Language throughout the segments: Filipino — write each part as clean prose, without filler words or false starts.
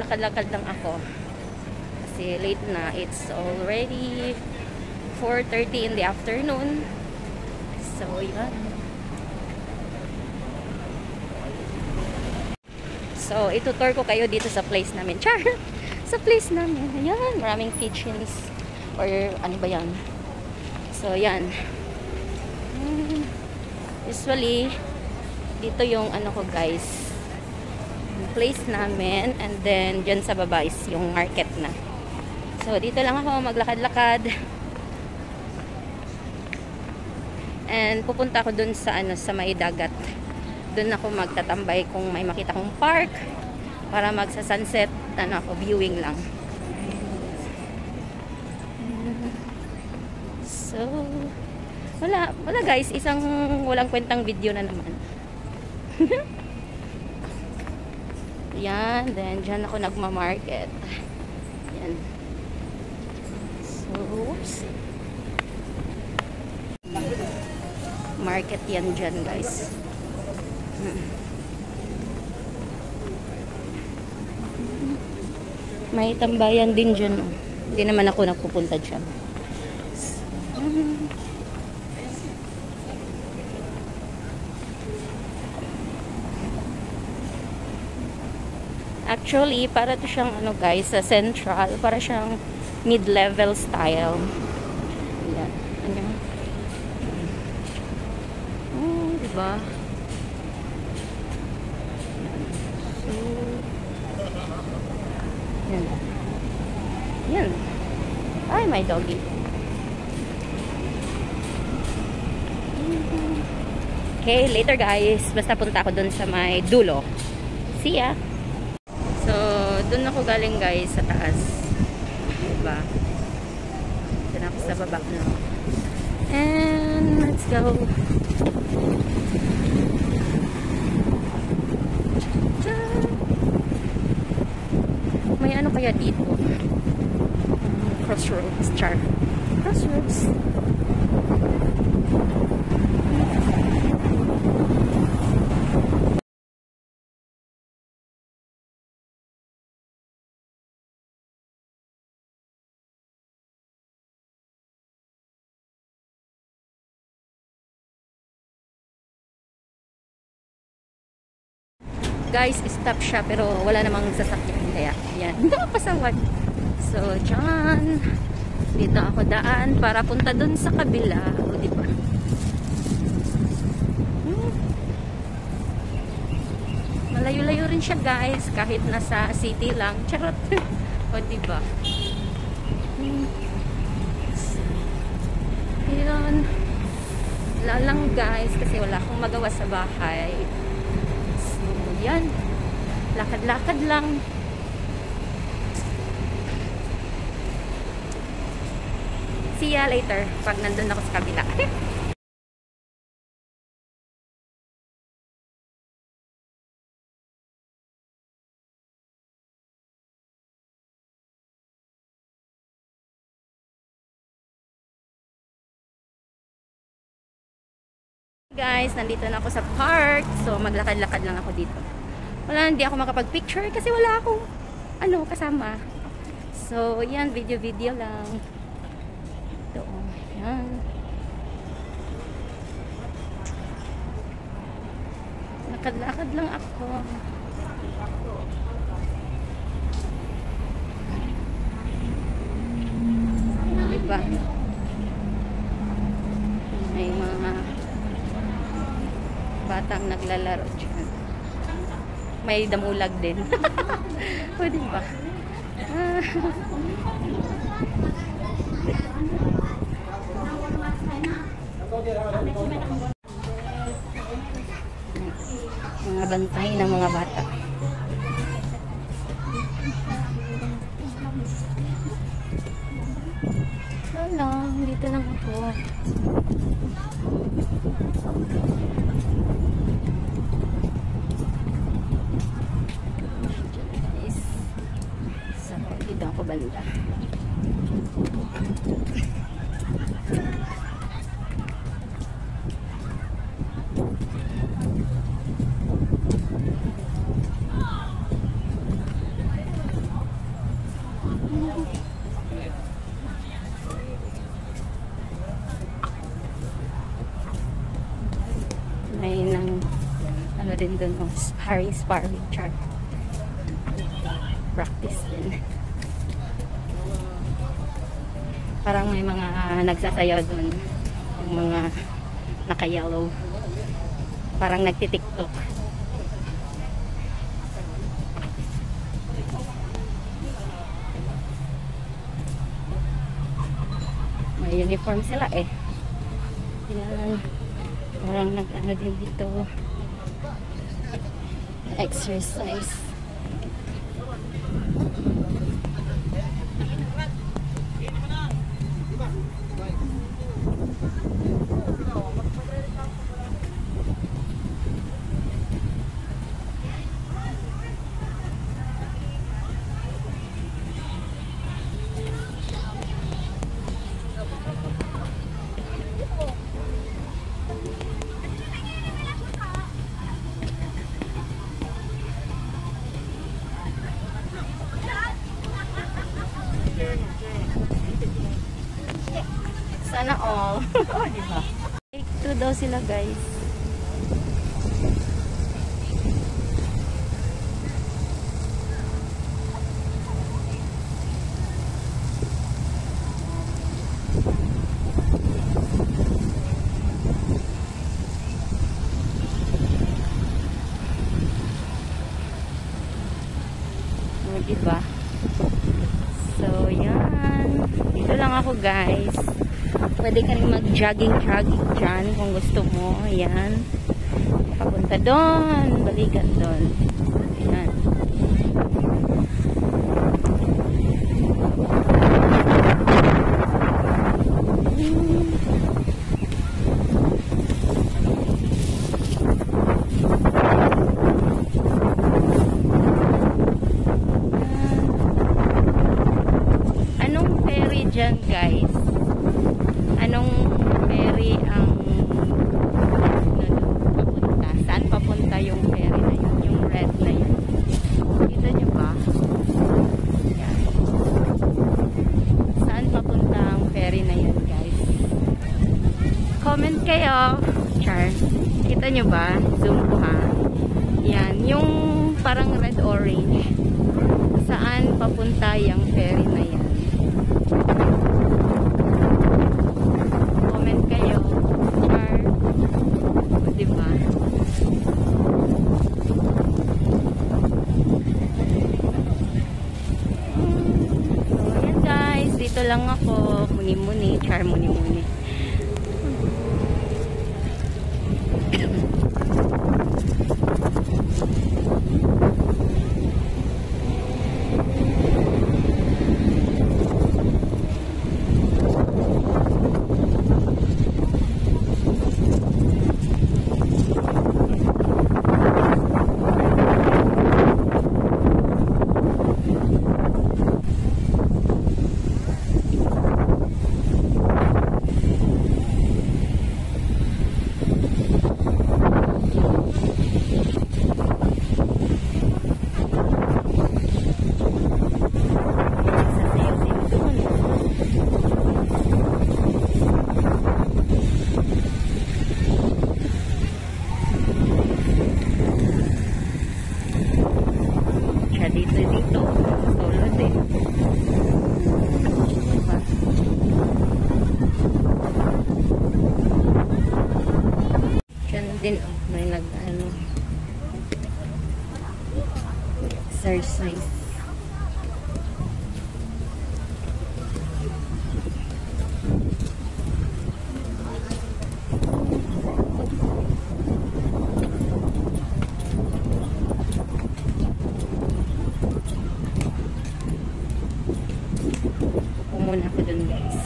Maglalakad-lakad lang ako. Kasi late na. It's already 4:30 in the afternoon. So, yan. So, itutour ko kayo dito sa place namin. Char! Sa place namin. Ayan, maraming kitchens. Or ano ba yan? So, yan. Usually, dito yung ano ko guys. Yung place namin. And then, dyan sa baba is yung market na. So, dito lang ako maglakad-lakad. And pupunta ako dun sa ano, sa may dagat. Dun ako magtatambay kung may makita kong park para magsa-sunset, ano ako, viewing lang. So, wala guys, isang walang kwentang video na naman. Yan, then dyan ako nagma-market. Yan. So, oops. Market yan dyan guys. May tambayan din dyan. Hindi naman ako nagpupunta dyan. Actually, para to siyang ano guys, sa central, para siyang mid-level style. Yan. Ano? Oh, diba? So, yan. Yan. Ay, my doggy. Okay, later guys. Basta punta ako dun sa may dulo. See ya! So, dun ako galing guys sa taas. Diba? Dun ako sa baba na. And, let's go! May ano kaya dito? Crossroads. Char. Crossroads. Guys, stop siya pero wala namang sasakyan kaya yan, napasawad. So, dyan dito ako daan para punta dun sa kabila. O, diba? Malayo-layo rin siya guys kahit nasa city lang. Charot. O, diba? Yun. Wala lang guys kasi wala akong magawa sa bahay. Yan. Lakad-lakad lang. See ya later pag nandun ako sa kabila. Guys, nandito na ako sa park. So, maglakad-lakad lang ako dito. Wala, hindi ako makapag-picture kasi wala akong ano, kasama. So, yan, video-video lang. Ito, yan. Lakad-lakad lang ako. Diba? May mga batang naglalaro dyan. May damulag din. O, diba? Mga bantay ng mga bata. Wala, dito lang ako. Dito ako banda. din dun. Oh, sparring char. Practice din. Parang may mga nagsasayaw dun. Yung mga naka-yellow. Parang nagtitiktok. May uniform sila eh. Yan. Parang nag-ano din dito. Exercise. Sana all. Diba? Take 2 daw sila guys. Diba? So, yan. Dito lang ako guys. Pwede ka rin mag-jogging dyan kung gusto mo. Ayan. Papunta doon. Balikan doon. Ayan. Anong ferry dyan guys? Anong ferry ang papunta? Saan papunta yung ferry na yun? Yung red na yun. Kita nyo ba? Yan. Saan papunta ang ferry na yun guys? Comment kayo. Char. Kita nyo ba? Zoom ko ha. Yan. Yung parang red-orange. Saan papunta yung ferry na yan? Diba? So, ayan guys. Dito lang ako. Muni-muni. Char muni-muni. Dito. Solo din. Diba? Diyan din, oh, may nag-ano exercise. Muna ako dun guys.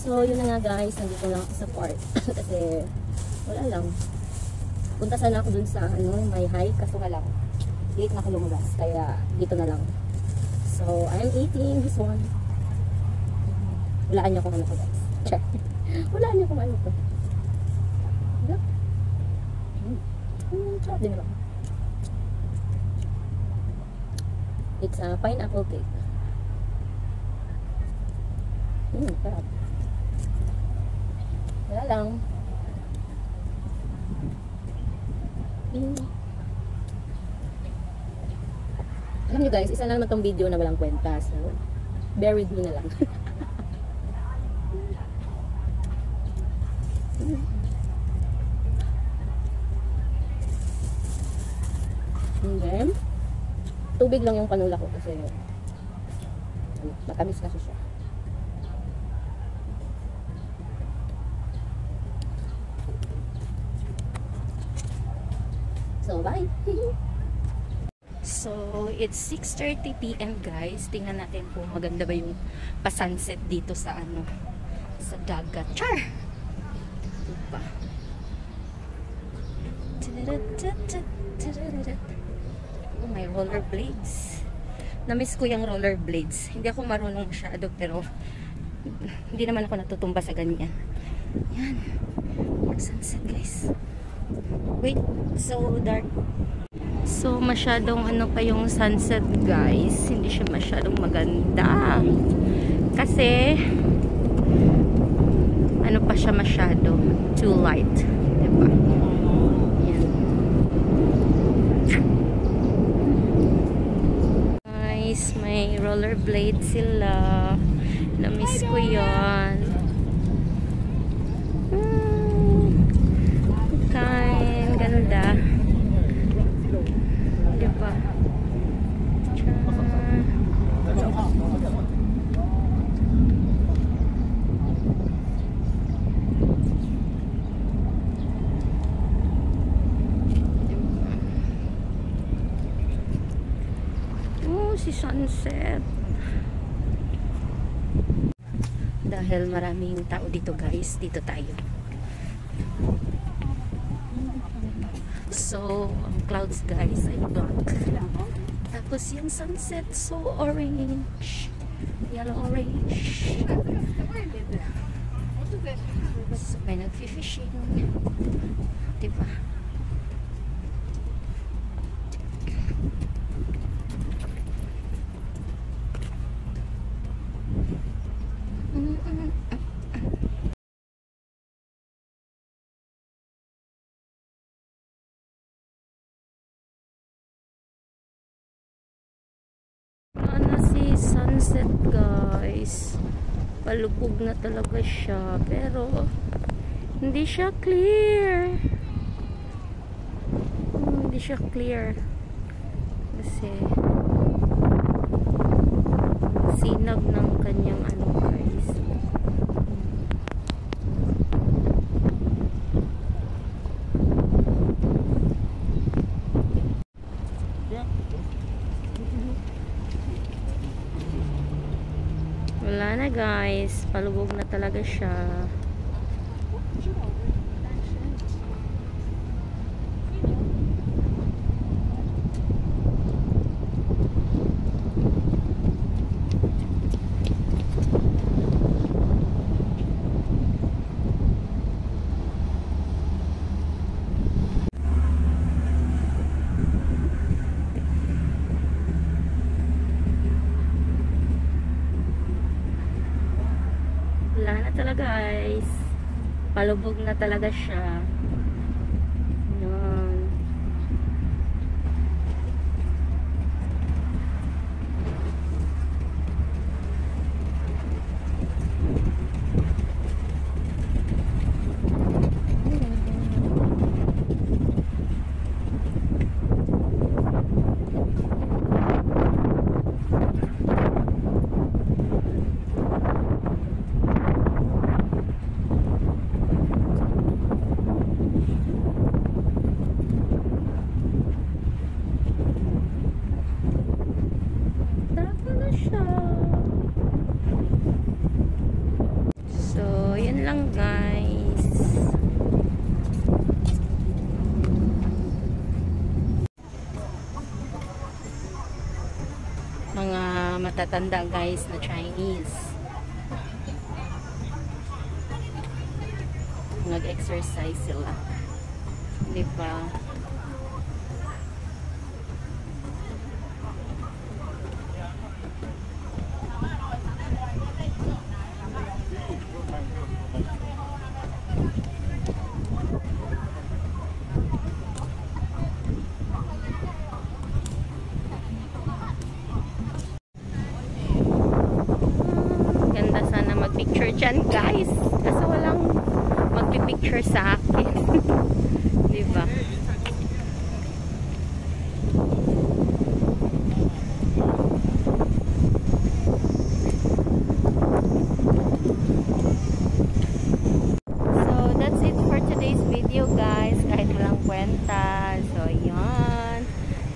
So, yun na nga guys, nandito lang ako sa park. Kasi, wala lang. Punta sana ako dun sa, may hike. Kaso nga lang, late na ako lumabas. Kaya, dito na lang. So, I'm eating this one. Walaan niyo kung ano ko guys. Check. Walaan niyo kung ano to. Wala. Sarap din naman. It's a pineapple cake. Sarap. Wala lang. Alam nyo guys, isa na naman tong video na walang kwenta. So, bear with me na lang. And then, tubig lang yung kanula ko kasi matamis kasi siya. So, bye! So, it's 6:30 PM guys. Tingnan natin kung maganda ba yung pa-sunset dito sa sa dagat. Char! Diba? Oh, may rollerblades. Na-miss ko yung rollerblades. Hindi ako marunong masyado pero hindi naman ako natutumba sa ganyan. Yan. Sunset guys. Wait, so dark. So, masyadong pa yung sunset guys. Hindi siya masyadong maganda. Kasi, pa siya masyado. Too light. Diba? Yan. Nice. May rollerblade sila. Na-miss ko yan. Kain. Ganda. Diba? Oh, si sunset. Dahil maraming tao dito guys, dito tayo. So, ang clouds guys ay black. Tapos yung sunset so orange. Yellow orange. So, may nag-fishing. Diba? Sunset guys, palubog na talaga siya pero hindi siya clear. Hindi siya clear kasi sinag ng kanyang guys. Wala na guys, palubog na talaga siya. Wala na talaga guys, palubog na talaga siya. Yan. matatanda guys na Chinese. Nag-exercise sila. Di ba? Ganda sana mag-picture dyan guys. Kaso walang magpipicture sa akin. Diba? So, that's it for today's video guys. Kahit walang kwenta. So, yun.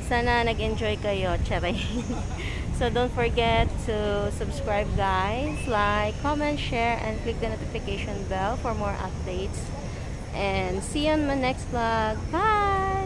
Sana nag-enjoy kayo. Charay. So, don't forget to subscribe guys. Like, comment, share, and click the notification bell for more updates. And see you on my next vlog. Bye!